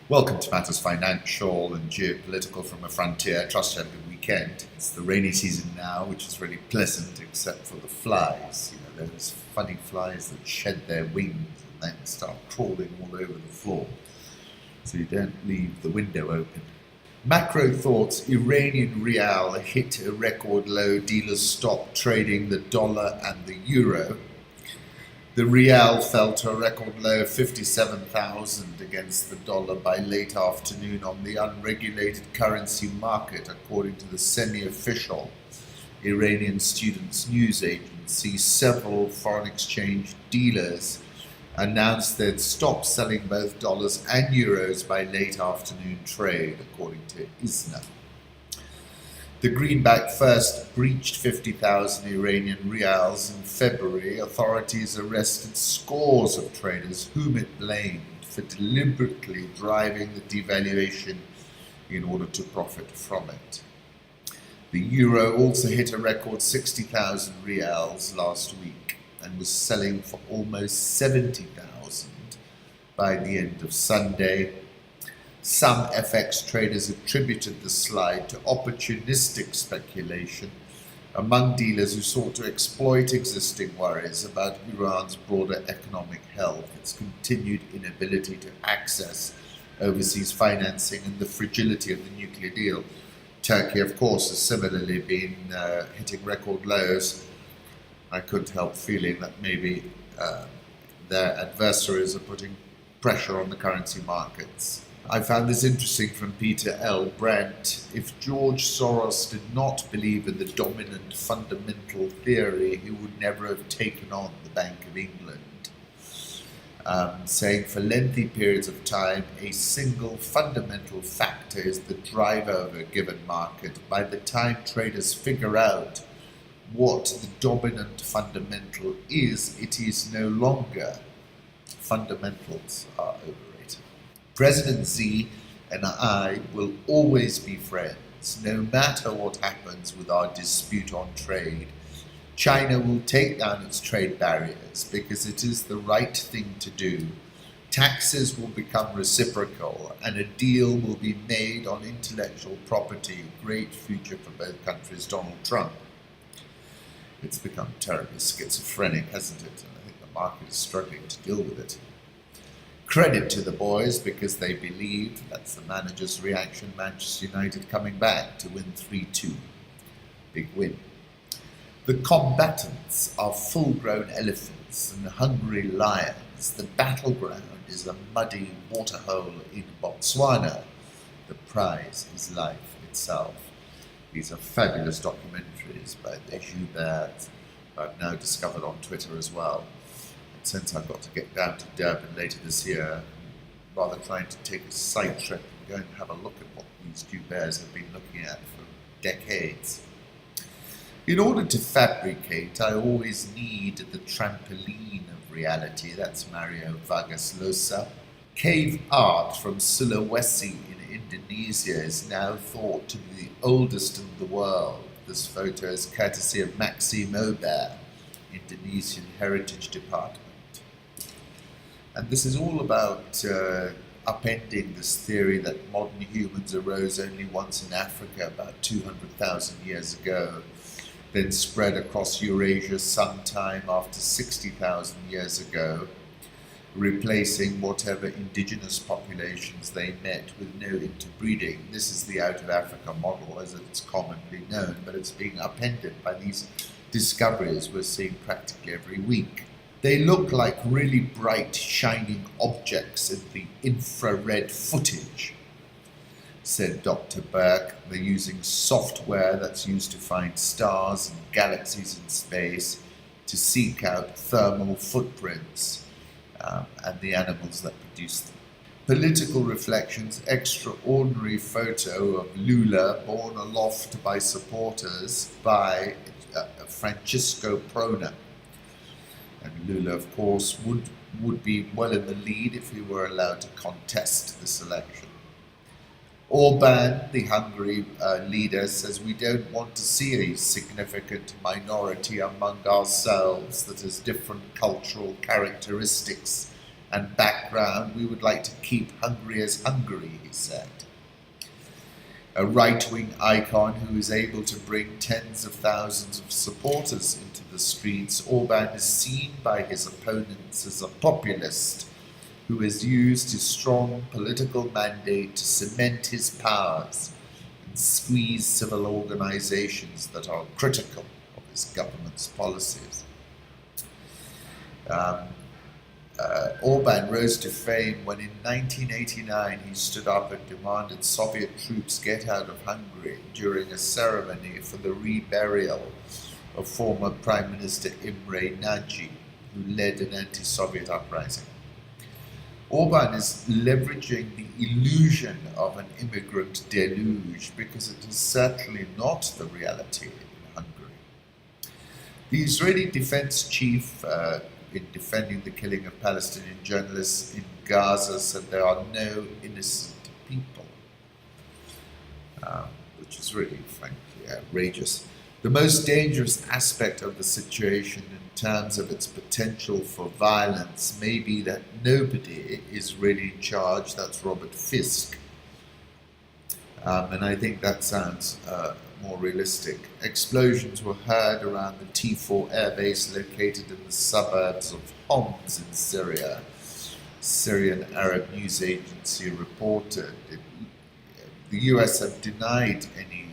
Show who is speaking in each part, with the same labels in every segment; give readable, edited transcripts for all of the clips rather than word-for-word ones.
Speaker 1: Welcome to Matters Financial and Geopolitical from a Frontier. Trust you had a good weekend. It's the rainy season now, which is really pleasant except for the flies. You know, those funny flies that shed their wings and then start crawling all over the floor. So you don't leave the window open. Macro thoughts: Iranian Rial hit a record low. Dealers stopped trading the dollar and the euro. The Rial fell to a record low of 57,000 against the dollar by late afternoon on the unregulated currency market, according to the semi-official Iranian Students News Agency. Several foreign exchange dealers announced they'd stop selling both dollars and euros by late afternoon trade, according to ISNA. The greenback first breached 50,000 Iranian rials in February. Authorities arrested scores of traders whom it blamed for deliberately driving the devaluation in order to profit from it. The euro also hit a record 60,000 rials last week and was selling for almost 70,000 by the end of Sunday. Some FX traders attributed the slide to opportunistic speculation among dealers who sought to exploit existing worries about Iran's broader economic health, its continued inability to access overseas financing, and the fragility of the nuclear deal. Turkey, of course, has similarly been hitting record lows. I couldn't help feeling that maybe their adversaries are putting pressure on the currency markets. I found this interesting from Peter L. Brandt. If George Soros did not believe in the dominant fundamental theory, he would never have taken on the Bank of England, saying for lengthy periods of time, a single fundamental factor is the driver of a given market. By the time traders figure out what the dominant fundamental is, it is no longer. Fundamentals are overrated. President Xi and I will always be friends, no matter what happens with our dispute on trade. China will take down its trade barriers because it is the right thing to do. Taxes will become reciprocal and a deal will be made on intellectual property. Great future for both countries. Donald Trump. It's become terribly schizophrenic, hasn't it? And I think the market is struggling to deal with it. Credit to the boys because they believed. That's the manager's reaction. Manchester United coming back to win 3-2. Big win. The combatants are full-grown elephants and hungry lions. The battleground is a muddy waterhole in Botswana. The prize is life itself. These are fabulous documentaries by the Joubert, I've now discovered on Twitter as well. Since I've got to get down to Durban later this year, rather trying to take a side trip and go and have a look at what these Jouberts have been looking at for decades. In order to fabricate, I always need the trampoline of reality. That's Mario Vargas Llosa. Cave art from Sulawesi in Indonesia is now thought to be the oldest in the world. This photo is courtesy of Maxime Aubert, Indonesian Heritage Department. And this is all about upending this theory that modern humans arose only once in Africa about 200,000 years ago, then spread across Eurasia sometime after 60,000 years ago, replacing whatever indigenous populations they met with no interbreeding. This is the out of Africa model as it's commonly known, but it's being upended by these discoveries we're seeing practically every week. They look like really bright, shining objects in the infrared footage, said Dr. Burke. They're using software that's used to find stars and galaxies in space to seek out thermal footprints and the animals that produce them. Political reflections: extraordinary photo of Lula borne aloft by supporters by Francisco Prona. And Lula, of course, would be well in the lead if he were allowed to contest this election. Orban, the Hungary leader, says we don't want to see a significant minority among ourselves that has different cultural characteristics and background, we would like to keep Hungary as Hungary, he said. A right-wing icon who is able to bring tens of thousands of supporters into the streets, Orban is seen by his opponents as a populist who has used his strong political mandate to cement his powers and squeeze civil organizations that are critical of his government's policies. Orban rose to fame when in 1989 he stood up and demanded Soviet troops get out of Hungary during a ceremony for the reburial of former Prime Minister Imre Nagy, who led an anti-Soviet uprising. Orban is leveraging the illusion of an immigrant deluge because it is certainly not the reality in Hungary. The Israeli defense chief in defending the killing of Palestinian journalists in Gaza said there are no innocent people, which is really, frankly, outrageous. The most dangerous aspect of the situation in terms of its potential for violence may be that nobody is really in charge. That's Robert Fisk. And I think that sounds more realistic. Explosions were heard around the T4 airbase located in the suburbs of Homs in Syria. Syrian Arab news agency reported. The US have denied any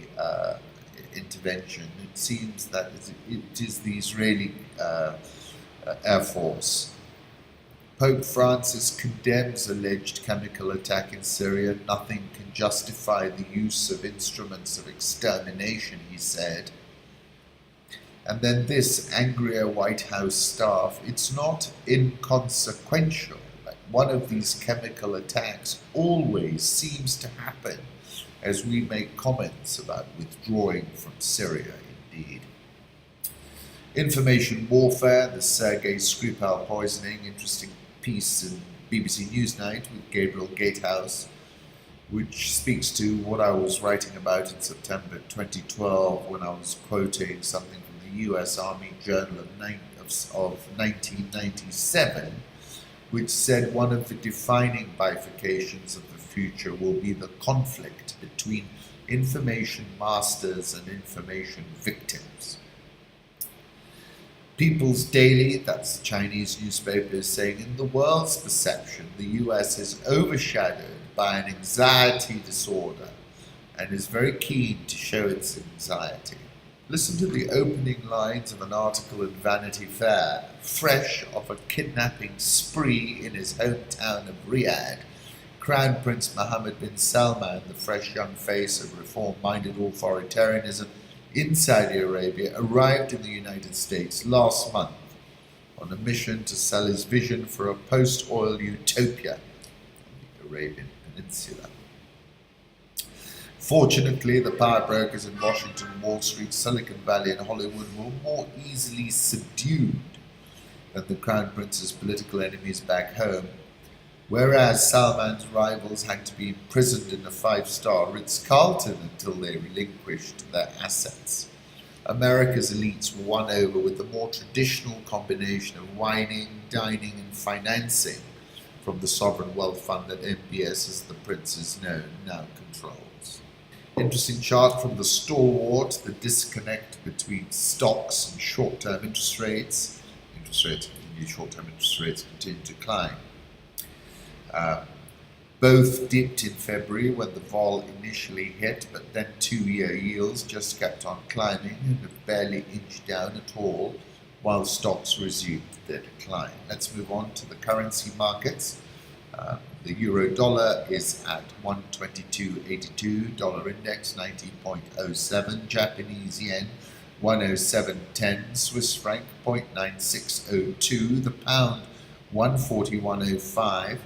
Speaker 1: intervention. It seems that it is the Israeli Air Force. Pope Francis condemns alleged chemical attack in Syria. Nothing can justify the use of instruments of extermination, he said. And then this, angrier White House staff, it's not inconsequential that one of these chemical attacks always seems to happen as we make comments about withdrawing from Syria, indeed. Information warfare, the Sergei Skripal poisoning, interesting piece in BBC Newsnight with Gabriel Gatehouse, which speaks to what I was writing about in September 2012 when I was quoting something from the US Army Journal of 1997, which said one of the defining bifurcations of the future will be the conflict between information masters and information victims. People's Daily, that's the Chinese newspaper, is saying in the world's perception, the US is overshadowed by an anxiety disorder and is very keen to show its anxiety. Listen to the opening lines of an article in Vanity Fair. Fresh off a kidnapping spree in his hometown of Riyadh, Crown Prince Mohammed bin Salman, the fresh young face of reform-minded authoritarianism in Saudi Arabia, arrived in the United States last month on a mission to sell his vision for a post-oil utopia on the Arabian Peninsula. Fortunately, the power brokers in Washington, Wall Street, Silicon Valley, and Hollywood were more easily subdued than the Crown Prince's political enemies back home, whereas Salman's rivals had to be imprisoned in a five-star Ritz-Carlton until they relinquished their assets. America's elites were won over with the more traditional combination of wining, dining, and financing from the sovereign wealth fund that MBS, as the prince is known, now controls. Interesting chart from the stalwart, the disconnect between stocks and short-term interest rates. Short-term interest rates continue to climb. Both dipped in February when the vol initially hit, but then two-year yields just kept on climbing and have barely inched down at all, while stocks resumed their decline. Let's move on to the currency markets. The euro dollar is at 122.82, dollar index 90.07, Japanese yen 107.10, Swiss franc 0.9602, the pound 141.05,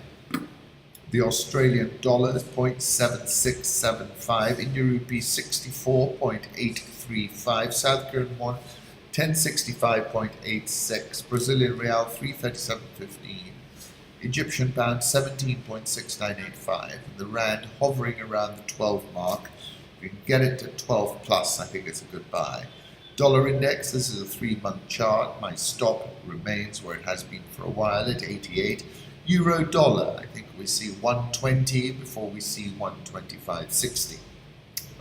Speaker 1: the Australian dollar is 0.7675, Indian rupee 64.835, South Korean won 1065.86, Brazilian real 337.15, Egyptian pound 17.6985, and the rand hovering around the 12 mark. If you can get it to 12 plus, I think it's a good buy. Dollar index, this is a 3-month chart. My stop remains where it has been for a while at 88. Euro dollar, I think we see 120 before we see 125.60.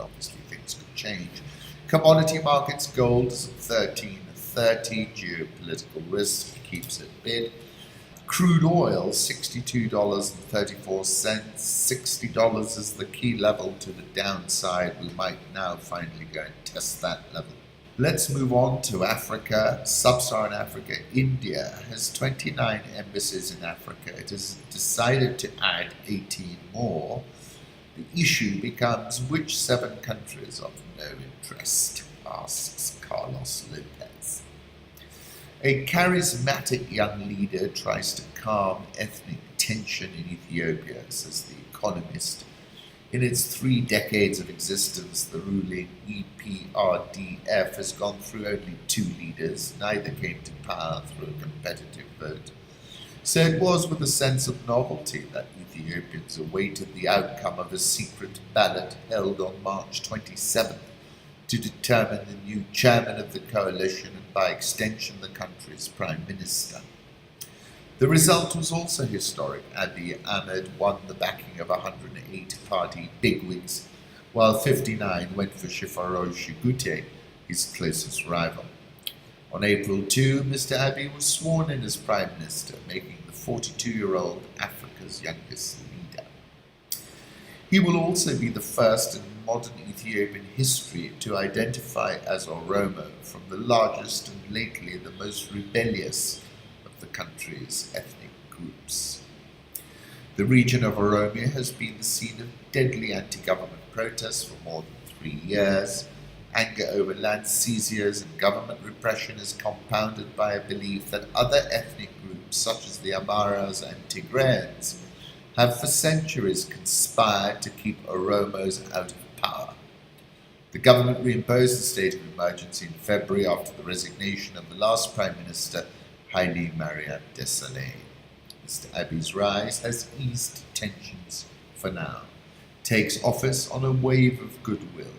Speaker 1: Obviously things could change. Commodity markets, gold is at 13.30. Geopolitical risk keeps it bid. Crude oil, $62.34. $60 is the key level to the downside. We might now finally go and test that level. Let's move on to Africa, Sub-Saharan Africa. India has 29 embassies in Africa. It has decided to add 18 more. The issue becomes which 7 countries of no interest, asks Carlos Lopez. A charismatic young leader tries to calm ethnic tension in Ethiopia, says The Economist. In its 3 decades of existence, the ruling EPRDF has gone through only 2 leaders. Neither came to power through a competitive vote. So it was with a sense of novelty that Ethiopians awaited the outcome of a secret ballot held on March 27th to determine the new chairman of the coalition and by extension the country's prime minister. The result was also historic. Abiy Ahmed won the backing of 108 party bigwigs, while 59 went for Shifaro Shigute, his closest rival. On April 2, Mr. Abiy was sworn in as Prime Minister, making the 42-year-old Africa's youngest leader. He will also be the first in modern Ethiopian history to identify as Oromo from the largest and lately the most rebellious of the country's ethnic groups. The region of Oromia has been the scene of deadly anti-government protests for more than 3 years. Anger over land seizures and government repression is compounded by a belief that other ethnic groups, such as the Amaras and Tigrayans, have for centuries conspired to keep Oromos out of power. The government reimposed the state of emergency in February after the resignation of the last Prime Minister, Haile Mariam Desalegn. Mr. Abiy's rise has eased tensions for now, takes office on a wave of goodwill.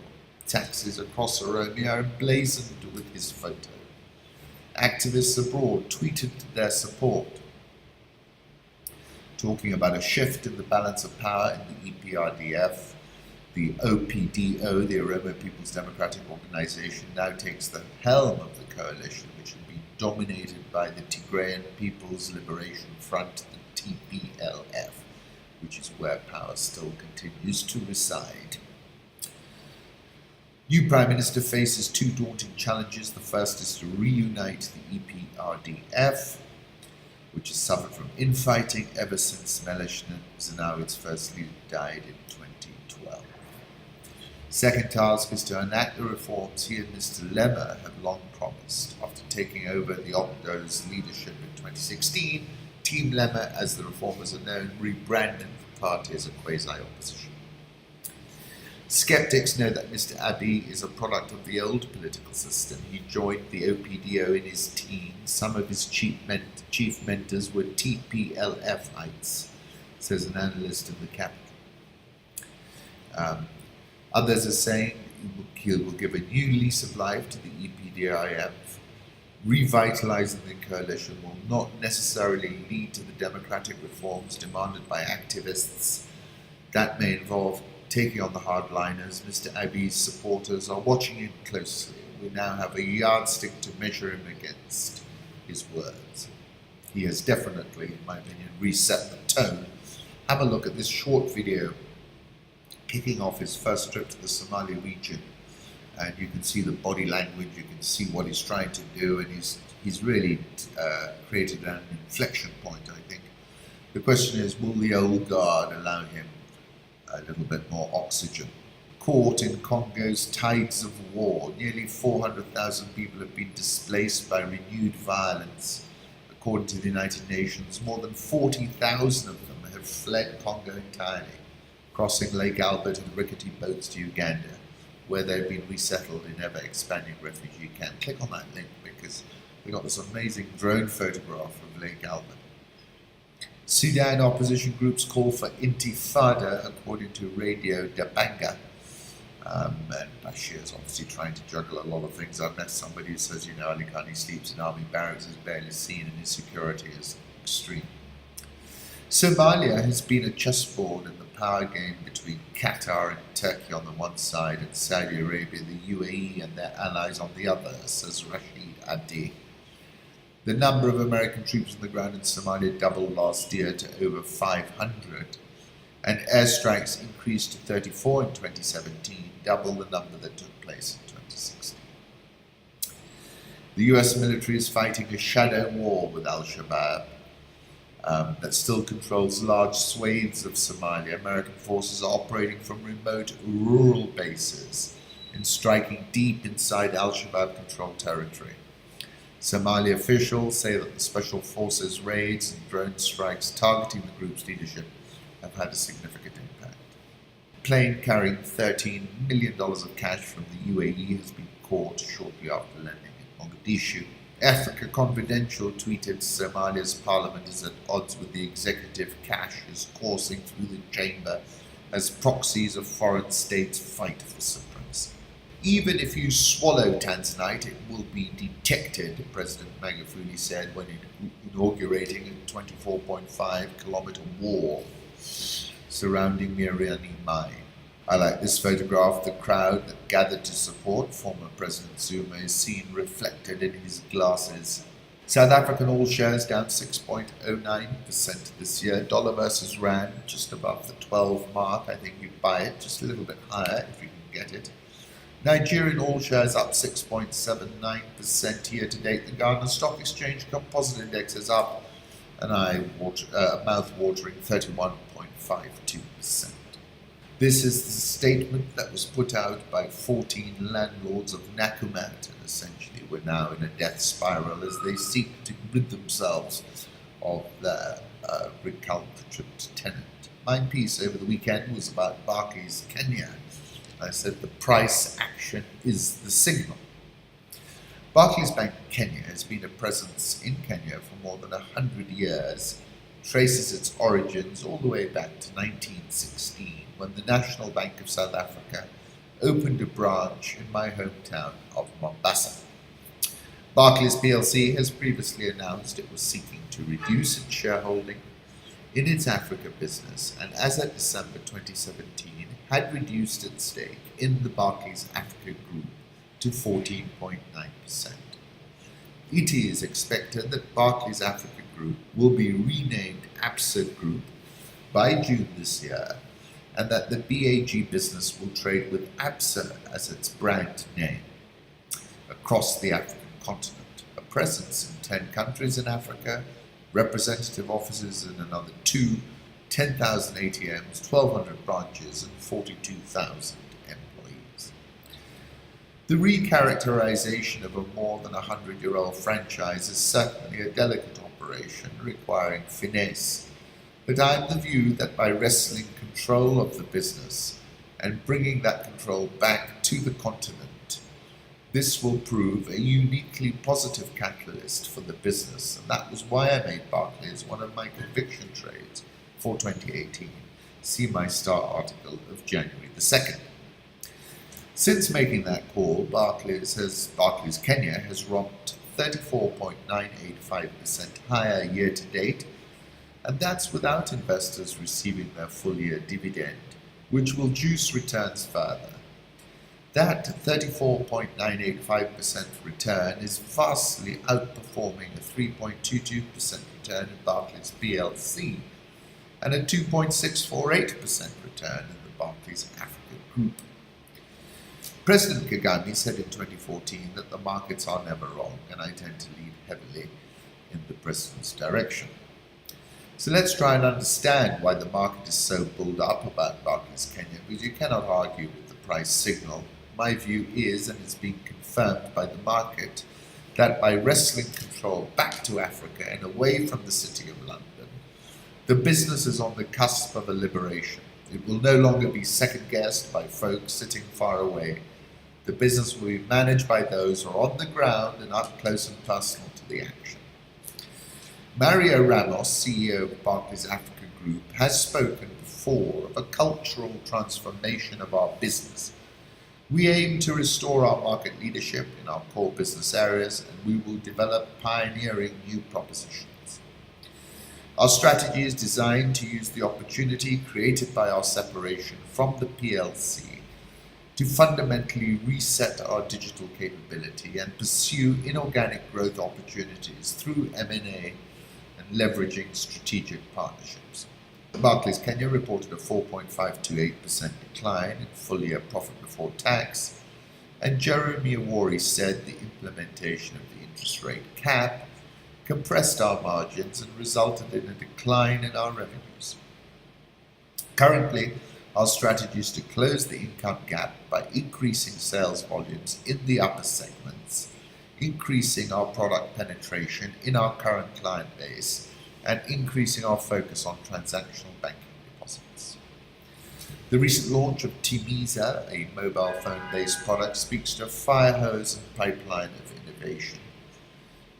Speaker 1: Taxes across Oromia are emblazoned with his photo. Activists abroad tweeted their support, talking about a shift in the balance of power in the EPRDF. The OPDO, the Oromo People's Democratic Organization, now takes the helm of the coalition, which had been dominated by the Tigrayan People's Liberation Front, the TPLF, which is where power still continues to reside. New Prime Minister faces 2 daunting challenges. The first is to reunite the EPRDF, which has suffered from infighting ever since Meles Zenaw's first leader died in 2012. Second task is to enact the reforms he and Mr. Lema have long promised. After taking over the Opdo's leadership in 2016, Team Lema, as the reformers are known, rebranded the party as a quasi-opposition. Skeptics know that Mr. Abiy is a product of the old political system. He joined the OPDO in his teens. Some of his chief mentors were TPLFites, says an analyst in the capital. Others are saying he will give a new lease of life to the EPDIF. Revitalizing the coalition will not necessarily lead to the democratic reforms demanded by activists. That may involve taking on the hardliners. Mr. Abiy's supporters are watching him closely. We now have a yardstick to measure him against. His words. He has definitely, in my opinion, reset the tone. Have a look at this short video kicking off his first trip to the Somali region, and you can see the body language, you can see what he's trying to do, and he's really created an inflection point, I think. The question is, will the old guard allow him a little bit more oxygen? Caught in Congo's tides of war, nearly 400,000 people have been displaced by renewed violence. According to the United Nations, more than 40,000 of them have fled Congo entirely, crossing Lake Albert in rickety boats to Uganda, where they've been resettled in ever-expanding refugee camps. Click on that link because we got this amazing drone photograph of Lake Albert. Sudan opposition groups call for intifada, according to Radio Dabanga. And Bashir is obviously trying to juggle a lot of things. I've met somebody who says, Ali Khani sleeps in army barracks, is barely seen, and his security is extreme. Somalia has been a chessboard in the power game between Qatar and Turkey on the one side and Saudi Arabia, the UAE and their allies on the other, says Rashid Abdi. The number of American troops on the ground in Somalia doubled last year to over 500, and airstrikes increased to 34 in 2017, double the number that took place in 2016. The US military is fighting a shadow war with al-Shabaab that still controls large swathes of Somalia. American forces are operating from remote rural bases and striking deep inside al-Shabaab-controlled territory. Somali officials say that the special forces raids and drone strikes targeting the group's leadership have had a significant impact. A plane carrying $13 million of cash from the UAE has been caught shortly after landing in Mogadishu. Africa Confidential tweeted Somalia's parliament is at odds with the executive. Cash is coursing through the chamber as proxies of foreign states fight for supremacy. Even if you swallow Tanzanite, it will be detected, President Magufuli said when inaugurating a 24.5-kilometer wall surrounding Mirani mine. I like this photograph. The crowd that gathered to support former President Zuma is seen reflected in his glasses. South African all shares down 6.09% this year. Dollar versus rand just above the 12 mark. I think you buy it just a little bit higher if you can get it. Nigerian all shares up 6.79% year to date. The Ghana Stock Exchange Composite Index is up an mouth-watering 31.52%. This is the statement that was put out by 14 landlords of Nakumatt, and essentially we're now in a death spiral as they seek to rid themselves of their recalcitrant tenant. My piece over the weekend was about Barclays Kenya. I said the price action is the signal. Barclays Bank Kenya has been a presence in Kenya for more than 100 years, traces its origins all the way back to 1916, when the National Bank of South Africa opened a branch in my hometown of Mombasa. Barclays plc has previously announced it was seeking to reduce its shareholding in its Africa business, and as of December 2017 had reduced its stake in the Barclays Africa Group to 14.9%. It is expected that Barclays Africa Group will be renamed Absa Group by June this year, and that the BAG business will trade with Absa as its brand name across the African continent. A presence in 10 countries in Africa, representative offices in another 2, 10,000 ATMs, 1,200 branches, and 42,000 employees. The recharacterization of a more than 100-year-old franchise is certainly a delicate operation requiring finesse, but I am of the view that by wresting control of the business and bringing that control back to the continent, this will prove a uniquely positive catalyst for the business, and that was why I made Barclays one of my conviction trades for 2018. See my Star article of January the 2nd. Since making that call, Barclays Kenya has romped 34.985% higher year to date, and that's without investors receiving their full-year dividend, which will juice returns further. That 34.985% return is vastly outperforming a 3.22% return in Barclays plc and a 2.648% return in the Barclays Africa Group. President Kagame said in 2014 that the markets are never wrong, and I tend to lead heavily in the president's direction. So let's try and understand why the market is so bulled up about Barclays Kenya, because you cannot argue with the price signal. My view is, and it's been confirmed by the market, that by wresting control back to Africa and away from the City of London, the business is on the cusp of a liberation. It will no longer be second-guessed by folks sitting far away. The business will be managed by those who are on the ground and up close and personal to the action. Mario Ramos, CEO of Barclays Africa Group, has spoken before of a cultural transformation of our business. We aim to restore our market leadership in our core business areas, and we will develop pioneering new propositions. Our strategy is designed to use the opportunity created by our separation from the PLC to fundamentally reset our digital capability and pursue inorganic growth opportunities through M&A and leveraging strategic partnerships. Barclays Kenya reported a 4.528% decline in full-year profit before tax, and Jeremy Awori said the implementation of the interest rate cap compressed our margins and resulted in a decline in our revenues. Currently, our strategy is to close the income gap by increasing sales volumes in the upper segments, increasing our product penetration in our current client base, and increasing our focus on transactional banking deposits. The recent launch of Timiza, a mobile phone-based product, speaks to a fire hose and pipeline of innovation.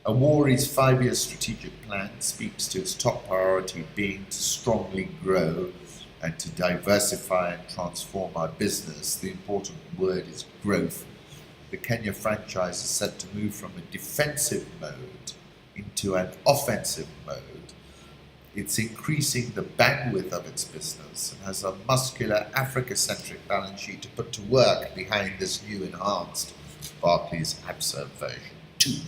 Speaker 1: Awori's 5-year strategic plan speaks to its top priority being to strongly grow and to diversify and transform our business. The important word is growth. The Kenya franchise is set to move from a defensive mode into an offensive mode. It's increasing the bandwidth of its business and has a muscular Africa-centric balance sheet to put to work behind this new enhanced Barclays Absa version 2.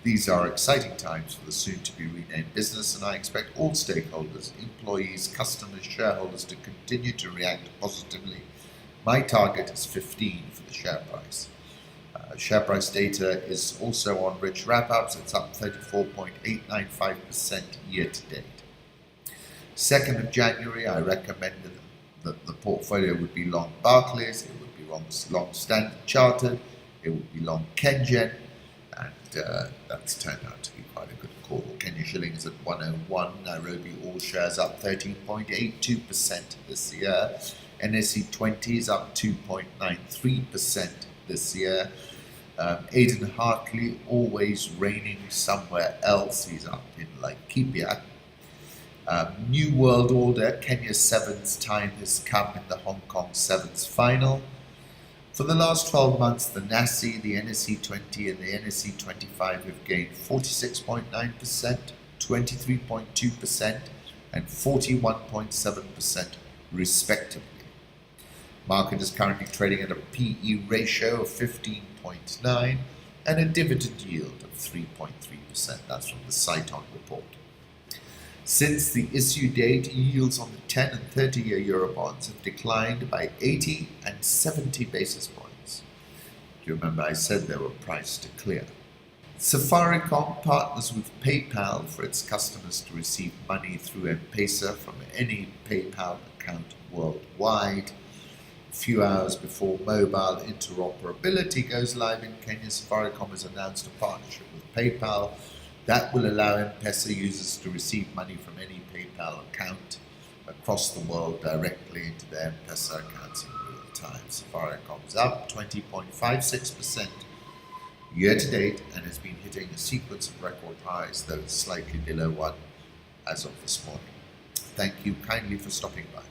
Speaker 1: These are exciting times for the soon-to-be renamed business, and I expect all stakeholders, employees, customers, shareholders to continue to react positively. My target is 15 for the share price. Share price data is also on rich wrap-ups. It's up 34.895% year-to-date. 2nd of January, I recommended that the portfolio would be long Barclays, it would be long Standard Chartered, it would be long Kengen, and that's turned out to be quite a good call. Kenya shilling is at 101, Nairobi all shares up 13.82% this year, NSE 20 is up 2.93% this year. Aidan Hartley, always reigning somewhere else, he's up in Laikipia. New World Order, Kenya's 7th time has come in the Hong Kong 7th final. For the last 12 months, the NASI, the NSE 20 and the NSE 25 have gained 46.9%, 23.2% and 41.7% respectively. Market is currently trading at a PE ratio of 15.9 and a dividend yield of 3.3%. That's from the Citon report. Since the issue date, yields on the 10 and 30-year Eurobonds have declined by 80 and 70 basis points. Do you remember I said they were priced to clear? Safaricom partners with PayPal for its customers to receive money through M-Pesa from any PayPal account worldwide. A few hours before mobile interoperability goes live in Kenya, Safaricom has announced a partnership with PayPal that will allow M-Pesa users to receive money from any PayPal account across the world directly into their M-Pesa accounts in real time. Safaricom is up 20.56% year to date and has been hitting a sequence of record highs, though it's slightly below one as of this morning. Thank you kindly for stopping by.